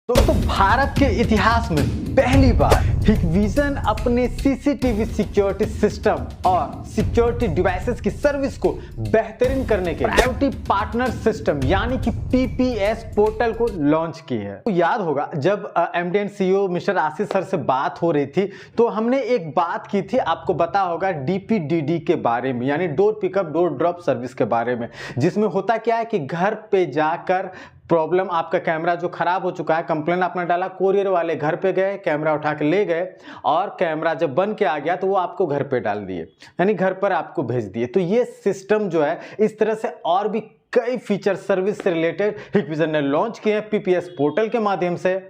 दोस्तों भारत के इतिहास में पहली बार हिकविजन अपने सीसीटीवी सिक्योरिटी सिस्टम और सिक्योरिटी डिवाइसेस की सर्विस को बेहतरीन करने के प्रायोरिटी पार्टनर सिस्टम यानी कि पीपीएस पोर्टल को लॉन्च की है। तो याद होगा जब MD and CEO mister Ashish sir से बात हो रही थी तो हमने एक बात की थी, आपको पता होगा डीपीडीडी के बारे में, यानी door pickup door drop service के बारे में, जिसमें होता क्या है कि घर पे जाकर प्रॉब्लम, आपका कैमरा जो खराब हो चुका है, कंप्लेन आपने डाला, कोरियर वाले घर पे गए, कैमरा उठा के ले गए और कैमरा जब बन के आ गया तो वो आपको घर पे डाल दिए, यानी घर पर आपको भेज दिए। तो ये सिस्टम जो है इस तरह से और भी कई फीचर सर्विस से रिलेटेड हिकविजन ने लॉन्च किए हैं पीपीएस पोर्टल के माध्यम से।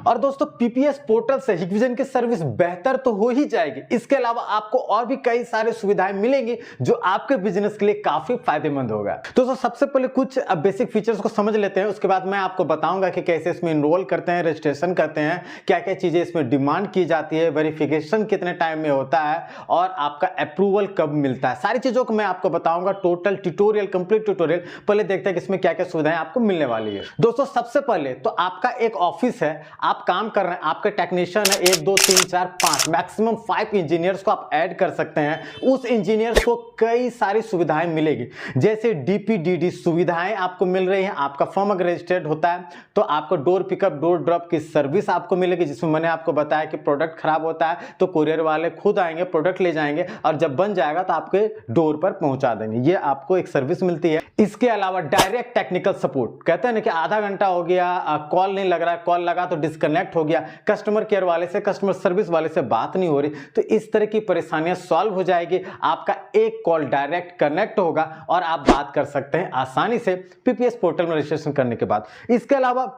और दोस्तों पीपीएस पोर्टल से हिकविजन की सर्विस बेहतर तो हो ही जाएगी, इसके अलावा आपको और भी कई सारे सुविधाएं मिलेंगी जो आपके बिजनेस के लिए काफी फायदेमंद होगा। दोस्तों सबसे पहले कुछ बेसिक फीचर्स को समझ लेते हैं, उसके बाद मैं आपको बताऊंगा कि कैसे इसमें इनरोल करते हैं, रजिस्ट्रेशन करते हैं, क्या क्या चीजें इसमें डिमांड की जाती है, वेरिफिकेशन कितने टाइम में होता है और आपका अप्रूवल कब मिलता है। सारी चीजों को मैं आपको बताऊंगा, टोटल ट्यूटोरियल, कंप्लीट ट्यूटोरियल। पहले देखते हैं कि इसमें क्या क्या सुविधाएं आपको मिलने वाली है। दोस्तों सबसे पहले तो आपका एक ऑफिस है, आप काम कर रहे हैं, आपके टेक्नीशियन है 1 2 3 4 5 मैक्सिमम 5 इंजीनियर्स को आप ऐड कर सकते हैं। उस इंजीनियर्स को कई सारी सुविधाएं मिलेगी, जैसे डीपीडीडी सुविधाएं आपको मिल रही हैं। आपका फर्म अगर रजिस्टर्ड होता है तो आपको डोर पिकअप डोर ड्रॉप की सर्विस आपको मिलेगी, जिसमें मैंने आपको बताया कि प्रोडक्ट खराब होता है तो कुरियर वाले खुद आएंगे, प्रोडक्ट ले जाएंगे और जब बन जाएगा तो आपके डोर पर पहुंचा देंगे। ये आपको एक सर्विस मिलती है। इसके अलावा डायरेक्ट टेक्निकल सपोर्ट, कहते हैं ना कि आधा घंटा हो गया कॉल नहीं लग रहा है, कॉल लगा तो डिस्कनेक्ट हो गया, कस्टमर केयर वाले से, कस्टमर सर्विस वाले से बात नहीं हो रही, तो इस तरह की परेशानियां सॉल्व हो जाएगी। आपका एक कॉल डायरेक्ट कनेक्ट होगा और आप बात कर सकते हैं आसानी से पीपीएस पोर्टल में रजिस्ट्रेशन करने के बाद। इसके अलावा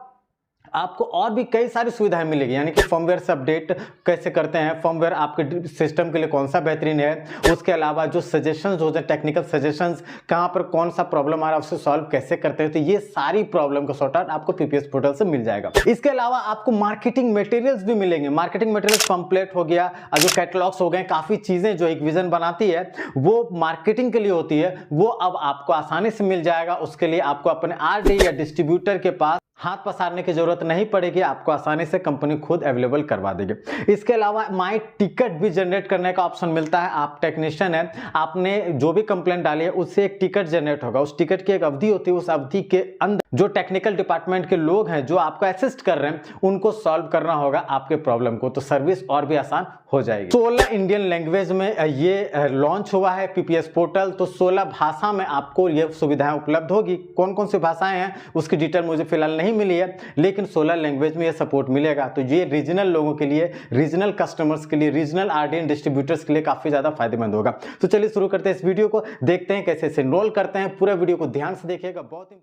आपको और भी कई सारी सुविधाएं मिलेगी, यानी कि फर्मवेयर से अपडेट कैसे करते हैं, फर्मवेयर आपके सिस्टम के लिए कौन सा बेहतरीन है, उसके अलावा जो सजेशंस होते हैं, टेक्निकल सजेशंस, कहां पर कौन सा प्रॉब्लम आ रहा है उससे सॉल्व कैसे करते हैं, तो ये सारी प्रॉब्लम का सॉर्ट आउट आपको पीपीएस पोर्टल से मिल जाएगा। इसके अलावा आपको मार्केटिंग मटेरियल्स भी मिलेंगे। मार्केटिंग मटेरियल्स कंप्लीट हो गया, जो कैटलॉग्स हो गए, काफी चीजें जो हिकविजन बनाती है वो मार्केटिंग के लिए होती है, वो अब आपको आसानी से मिल जाएगा। उसके लिए आपको अपने आरडी या डिस्ट्रीब्यूटर के पास हाथ पसारने की जरूरत नहीं पड़ेगी, आपको आसानी से कंपनी खुद अवेलेबल करवा देगी। इसके अलावा माई टिकट भी जनरेट करने का ऑप्शन मिलता है। आप टेक्नीशियन है, आपने जो भी कंप्लेंट डाली है उससे एक टिकट जनरेट होगा, उस टिकट की एक अवधि होती है, उस अवधि के अंदर जो टेक्निकल डिपार्टमेंट के लोग हैं जो आपको असिस्ट कर रहे हैं उनको सॉल्व करना होगा आपके प्रॉब्लम को, तो सर्विस और भी आसान हो जाएगी। 16 इंडियन लैंग्वेज में ये लॉन्च हुआ है पीपीएस पोर्टल, तो 16 भाषा में आपको ये सुविधाएं उपलब्ध होगी। कौन कौन सी भाषाएं हैं उसकी डिटेल मुझे फिलहाल नहीं मिली है, लेकिन 16 लैंग्वेज में ये सपोर्ट मिलेगा। तो ये रीजनल लोगों के लिए, रीजनल कस्टमर्स के लिए, रीजनल आरडीएन डिस्ट्रीब्यूटर्स के लिए काफी ज्यादा फायदेमंद होगा। तो चलिए शुरू करते हैं इस वीडियो को, देखते हैं कैसे इसे एनरोल करते हैं। पूरा वीडियो को ध्यान से देखिएगा, बहुत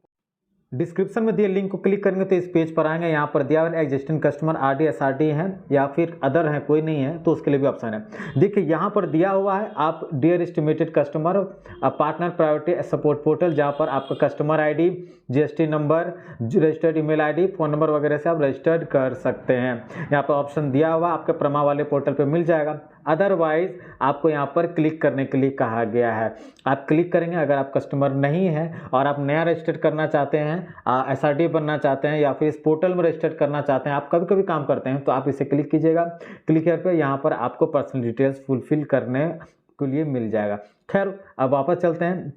डिस्क्रिप्शन में दिए लिंक को क्लिक करेंगे तो इस पेज पर आएंगे। यहाँ पर दिया हुआ एग्जिस्टिंग कस्टमर आरडी एसआरडी हैं या फिर अदर हैं, कोई नहीं है तो उसके लिए भी ऑप्शन है। देखिए यहाँ पर दिया हुआ है आप dear estimated customer partner priority support portal, जहाँ पर आपका customer ID, GST number, registered email ID, phone number वगैरह से आप रजिस्टर्ड कर सकते हैं। यहाँ पर ऑप्शन दिया हुआ आपके प्रमा वाले पोर्टल पर मिल जाएगा। अदरवाइज आपको यहाँ पर क्लिक करने के लिए कहा गया है, आप क्लिक करेंगे। अगर आप कस्टमर नहीं है और आप नया रजिस्टर करना चाहते हैं, एसआरडी बनना चाहते हैं या फिर इस पोर्टल में रजिस्टर करना चाहते हैं, आप कभी कभी काम करते हैं, तो आप इसे क्लिक कीजिएगा। क्लिक here पे यहाँ पर आपको पर्सनल डिटेल्स फुलफिल करने के लिए मिल जाएगा। खैर अब वापस चलते हैं,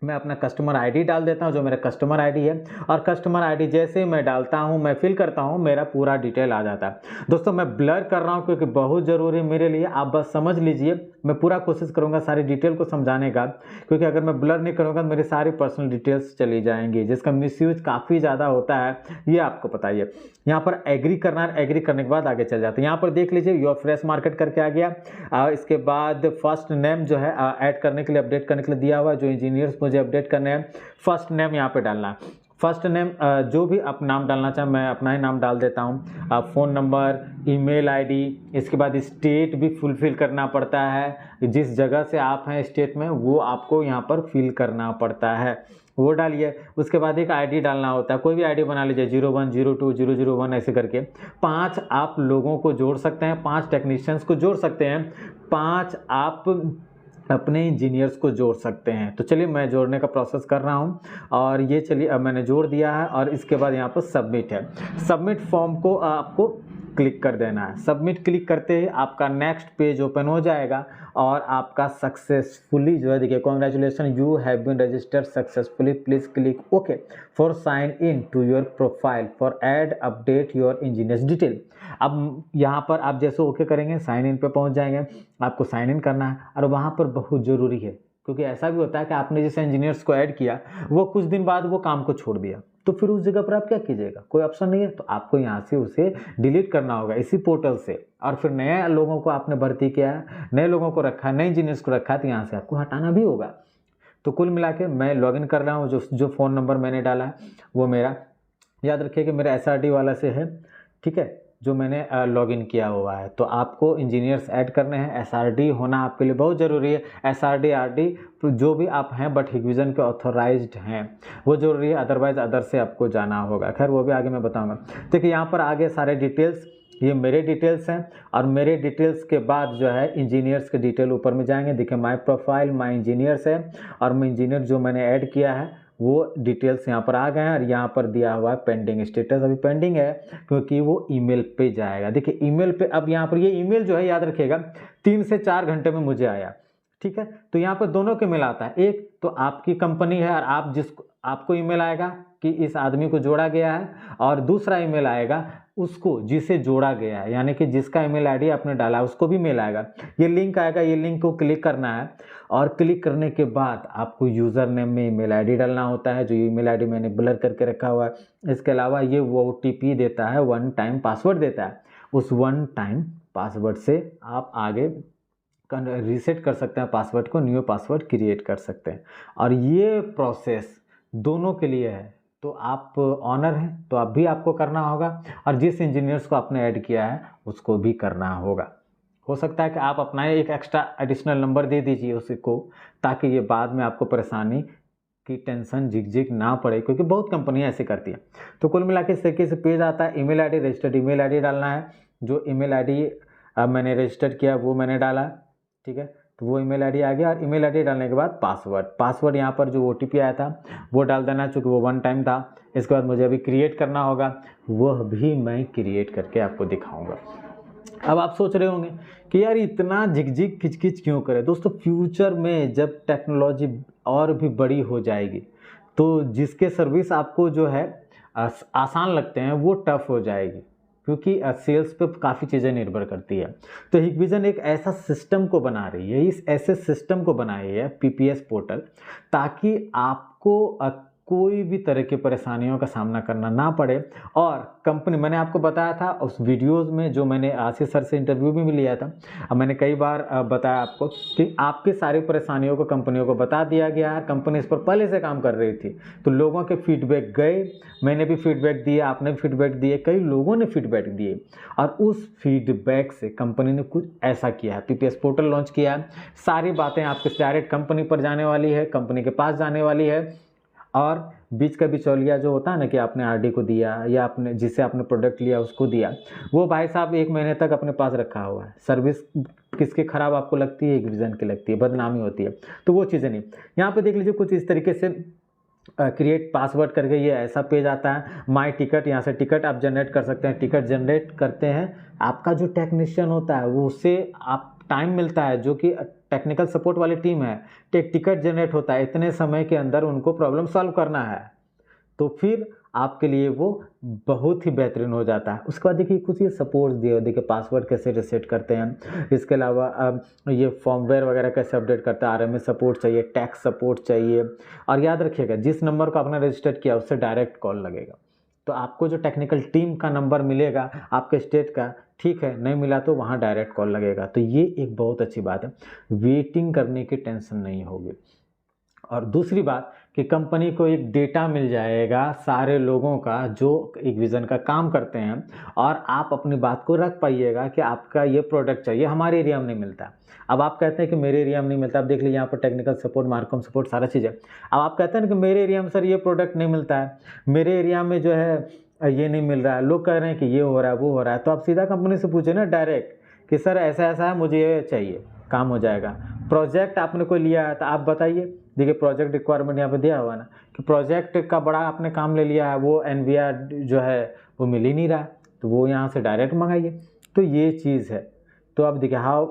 मैं अपना कस्टमर आईडी डाल देता हूं जो मेरा कस्टमर आईडी है, और कस्टमर आईडी जैसे ही मैं डालता हूं, मैं फिल करता हूं, मेरा पूरा डिटेल आ जाता है। दोस्तों मैं ब्लर कर रहा हूं क्योंकि बहुत ज़रूरी है मेरे लिए, आप बस समझ लीजिए। मैं पूरा कोशिश करूंगा सारी डिटेल को समझाने का, क्योंकि अगर मैं ब्लर नहीं करूंगा तो मेरी सारी पर्सनल डिटेल्स चली जाएंगी, जिसका मिसयूज काफ़ी ज़्यादा होता है, ये आपको बताइए। यहाँ पर एग्री करना है, एग्री करने के बाद आगे चल जाते हैं। यहाँ पर देख लीजिए योर फ्रेश मार्केट करके आ गया। इसके बाद फर्स्ट नेम जो है ऐड करने के लिए, अपडेट करने के लिए दिया हुआ, जो इंजीनियर्स मुझे अपडेट करने हैं, फर्स्ट नेम यहाँ पे डालना है। फर्स्ट नेम जो भी आप नाम डालना चाहें, मैं अपना ही नाम डाल देता हूँ। फ़ोन नंबर, ईमेल आईडी, इसके बाद स्टेट भी फुलफिल करना पड़ता है, जिस जगह से आप हैं स्टेट में वो आपको यहाँ पर फिल करना पड़ता है, वो डालिए। उसके बाद एक आईडी डालना होता है, कोई भी आईडी बना लीजिए, 01 02 001 ऐसे करके। 5 आप लोगों को जोड़ सकते हैं, 5 टेक्नीशियंस को जोड़ सकते हैं, 5 आप अपने इंजीनियर्स को जोड़ सकते हैं। तो चलिए मैं जोड़ने का प्रोसेस कर रहा हूं और ये चलिए अब मैंने जोड़ दिया है और इसके बाद यहाँ पर सबमिट है। सबमिट फॉर्म को आपको क्लिक कर देना है। सबमिट क्लिक करते ही आपका नेक्स्ट पेज ओपन हो जाएगा और आपका सक्सेसफुली जो है देखिए congratulation you have been registered successfully, please click okay for sign in to your profile for add update your engineers detail. अब यहाँ पर आप जैसे ओके करेंगे साइन इन पे पहुँच जाएंगे, आपको साइन इन करना है और वहाँ पर बहुत ज़रूरी है क्योंकि ऐसा भी होता है कि आपने जैसे इंजीनियर्स को ऐड किया वो कुछ दिन बाद वो काम को छोड़ दिया, तो फिर उस जगह पर आप क्या कीजिएगा, कोई ऑप्शन नहीं है, तो आपको यहाँ से उसे डिलीट करना होगा इसी पोर्टल से। और फिर नए लोगों को आपने भर्ती किया है, नए लोगों को रखा है, नए इंजीनियर्स को रखा है, तो यहाँ से आपको हटाना भी होगा। तो कुल मिला के मैं लॉगिन कर रहा हूँ, जो फ़ोन नंबर मैंने डाला है वो मेरा याद रखिए कि मेरा SRD वाला से है, ठीक है, जो मैंने लॉगिन किया हुआ है। तो आपको इंजीनियर्स ऐड करने हैं, SRD होना आपके लिए बहुत ज़रूरी है। SRD RD जो भी आप हैं बट हिगविजन के ऑथोराइज्ड हैं वो ज़रूरी है, अदरवाइज अदर से आपको जाना होगा। खैर वो भी आगे मैं बताऊंगा। देखिए यहाँ पर आगे सारे डिटेल्स, ये मेरे डिटेल्स हैं और मेरे डिटेल्स के बाद जो है इंजीनियर्स के डिटेल ऊपर में जाएंगे। देखिए माय प्रोफाइल माय इंजीनियर्स है और मैं इंजीनियर जो मैंने ऐड किया है वो डिटेल्स यहाँ पर आ गए हैं और यहाँ पर दिया हुआ है पेंडिंग स्टेटस, अभी पेंडिंग है क्योंकि वो ईमेल पे जाएगा। देखिए ईमेल पे अब यहाँ पर ये ईमेल जो है याद रखिएगा 3 से 4 घंटे में मुझे आया, ठीक है। तो यहाँ पर दोनों के मेल आता है, एक तो आपकी कंपनी है और आप जिसको आपको ईमेल आएगा कि इस आदमी को जोड़ा गया है और दूसरा ईमेल आएगा उसको जिसे जोड़ा गया है, यानी कि जिसका ईमेल आईडी आपने डाला है उसको भी मेल आएगा। ये लिंक आएगा, ये लिंक को क्लिक करना है और क्लिक करने के बाद आपको यूज़र नेम में ईमेल आईडी डालना होता है, जो ईमेल आईडी मैंने ब्लर करके रखा हुआ है। इसके अलावा ये वो OTP देता है, 1 टाइम पासवर्ड देता है, उस 1 टाइम पासवर्ड से आप आगे रीसेट कर सकते हैं पासवर्ड को, न्यू पासवर्ड क्रिएट कर सकते हैं। और ये प्रोसेस दोनों के लिए है, तो आप ऑनर हैं तो आप भी आपको करना होगा और जिस इंजीनियर्स को आपने ऐड किया है उसको भी करना होगा। हो सकता है कि आप अपना एक एक्स्ट्रा एडिशनल नंबर दे दीजिए उसको, ताकि ये बाद में आपको परेशानी की टेंशन झिकझिक ना पड़े, क्योंकि बहुत कंपनियां ऐसे करती हैं। तो कुल मिला के इस तरीके से पेज आता है। Email ID, registered email ID डालना है, जो ईमेल आईडी मैंने रजिस्टर्ड किया वो मैंने डाला, ठीक है। तो वो ईमेल आईडी आ गया और ईमेल आईडी डालने के बाद पासवर्ड यहाँ पर जो OTP आया था वो डाल देना, चूँकि वो 1 टाइम था। इसके बाद मुझे अभी क्रिएट करना होगा, वह भी मैं क्रिएट करके आपको दिखाऊंगा। अब आप सोच रहे होंगे कि यार इतना झिकझिक खिचखिच क्यों करें। दोस्तों फ्यूचर में जब टेक्नोलॉजी और भी बड़ी हो जाएगी तो जिसके सर्विस आपको जो है आसान लगते हैं वो टफ हो जाएगी, क्योंकि सेल्स पे काफ़ी चीज़ें निर्भर करती है। तो हिगविजन एक ऐसा सिस्टम को बना रही है, इस ऐसे सिस्टम को बनाई है PPS पोर्टल, ताकि आपको कोई भी तरह की परेशानियों का सामना करना ना पड़े। और कंपनी, मैंने आपको बताया था उस वीडियोस में जो मैंने आशीष सर से इंटरव्यू भी लिया था, अब मैंने कई बार बताया आपको कि आपकी सारी परेशानियों को कंपनियों को बता दिया गया है। कंपनी इस पर पहले से काम कर रही थी, तो लोगों के फीडबैक गए, मैंने भी फीडबैक दिए, आपने भी फीडबैक दिए, कई लोगों ने फीडबैक दिए और उस फीडबैक से कंपनी ने कुछ ऐसा किया है, PPS पोर्टल लॉन्च किया है। सारी बातें आपके डायरेक्ट कंपनी पर जाने वाली है, कंपनी के पास जाने वाली है। और बीच का बिचौलिया जो होता है ना कि आपने RD को दिया या आपने जिससे आपने प्रोडक्ट लिया उसको दिया, वो भाई साहब 1 महीने तक अपने पास रखा हुआ है। सर्विस किसकी ख़राब आपको लगती है? हिगविजन की लगती है, बदनामी होती है। तो वो चीज़ें नहीं। यहाँ पे देख लीजिए कुछ इस तरीके से क्रिएट पासवर्ड करके ये ऐसा पेज आता है। माई टिकट, यहाँ से टिकट आप जनरेट कर सकते हैं। टिकट जनरेट करते हैं, आपका जो टेक्नीशियन होता है वो उससे आप टाइम मिलता है, जो कि टेक्निकल सपोर्ट वाली टीम है, टिकट जनरेट होता है, इतने समय के अंदर उनको प्रॉब्लम सॉल्व करना है, तो फिर आपके लिए वो बहुत ही बेहतरीन हो जाता है। उसके बाद देखिए कुछ ये सपोर्ट दिए, देखिए पासवर्ड कैसे रीसेट करते हैं, इसके अलावा ये फॉर्मवेयर वगैरह कैसे अपडेट करता है, RMS सपोर्ट चाहिए, टैक्स सपोर्ट चाहिए। और याद रखिएगा जिस नंबर को आपने रजिस्टर किया उससे डायरेक्ट कॉल लगेगा, तो आपको जो टेक्निकल टीम का नंबर मिलेगा आपके स्टेट का, ठीक है, नहीं मिला तो वहाँ डायरेक्ट कॉल लगेगा। तो ये एक बहुत अच्छी बात है, वेटिंग करने की टेंशन नहीं होगी। और दूसरी बात कि कंपनी को एक डेटा मिल जाएगा सारे लोगों का जो हिगविजन का काम करते हैं, और आप अपनी बात को रख पाइएगा कि आपका ये प्रोडक्ट चाहिए, हमारे एरिया में नहीं मिलता। अब आप कहते हैं कि मेरे एरिया में नहीं मिलता, आप देख लीजिए यहाँ पर टेक्निकल सपोर्ट, मार्कम सपोर्ट, सारा चीज़ है। अब आप कहते हैं कि मेरे एरिया में सर ये प्रोडक्ट नहीं मिलता है, मेरे एरिया में जो है ये नहीं मिल रहा है, लोग कह रहे हैं कि ये हो रहा है वो हो रहा है, तो आप सीधा कंपनी से पूछे ना डायरेक्ट कि सर ऐसा ऐसा है, मुझे ये चाहिए, काम हो जाएगा। प्रोजेक्ट आपने कोई लिया है तो आप बताइए, देखिए प्रोजेक्ट रिक्वायरमेंट यहाँ पे दिया हुआ ना कि प्रोजेक्ट का बड़ा आपने काम ले लिया है, वो एनवीआर जो है वो मिल ही नहीं रहा, तो वो यहाँ से डायरेक्ट मंगाइए। तो ये चीज़ है। तो अब देखिए हाउ,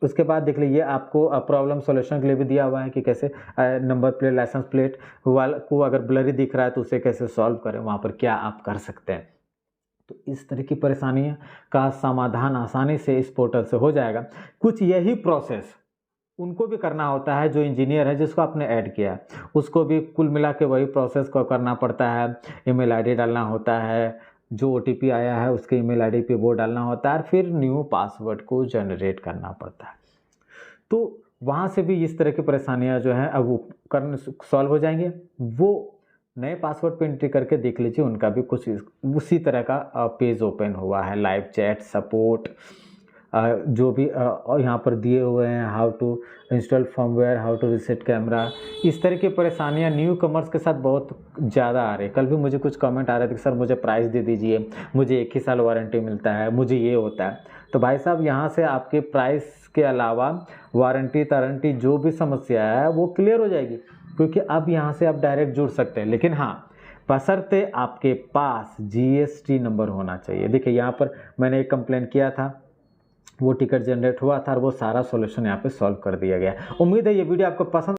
उसके बाद देख लीजिए आपको प्रॉब्लम सॉल्यूशन के लिए भी दिया हुआ है कि कैसे नंबर प्लेट, लाइसेंस प्लेट को अगर ब्लरी दिख रहा है तो उसे कैसे सॉल्व करें, वहाँ पर क्या आप कर सकते हैं। तो इस तरह की परेशानियों का समाधान आसानी से इस पोर्टल से हो जाएगा। कुछ यही प्रोसेस उनको भी करना होता है जो इंजीनियर है जिसको आपने ऐड किया है, उसको भी कुल मिला के वही प्रोसेस को करना पड़ता है। ईमेल आईडी डालना होता है, जो ओटीपी आया है उसके ईमेल आईडी पे वो डालना होता है, और फिर न्यू पासवर्ड को जनरेट करना पड़ता है। तो वहाँ से भी इस तरह की परेशानियाँ जो हैं अब वो करने सॉल्व हो जाएंगे। वो नए पासवर्ड पे एंट्री करके देख लीजिए, उनका भी कुछ उसी तरह का पेज ओपन हुआ है, लाइव चैट सपोर्ट जो भी और यहाँ पर दिए हुए हैं, how to install firmware, how to reset camera. इस तरह की परेशानियाँ न्यू कमर्स के साथ बहुत ज़्यादा आ रही है। कल भी मुझे कुछ कमेंट आ रहे थे कि सर मुझे प्राइस दे दीजिए, मुझे 1 ही साल वारंटी मिलता है, मुझे ये होता है। तो भाई साहब यहाँ से आपके प्राइस के अलावा वारंटी जो भी समस्या है वो क्लियर हो जाएगी, क्योंकि अब यहाँ से आप डायरेक्ट जुड़ सकते हैं। लेकिन हाँ, बशर्ते आपके पास जीएसटी नंबर होना चाहिए। देखिए यहाँ पर मैंने एक कंप्लेंट किया था, वो टिकट जनरेट हुआ था और वो सारा सॉल्यूशन यहाँ पे सॉल्व कर दिया गया। उम्मीद है ये वीडियो आपको पसंद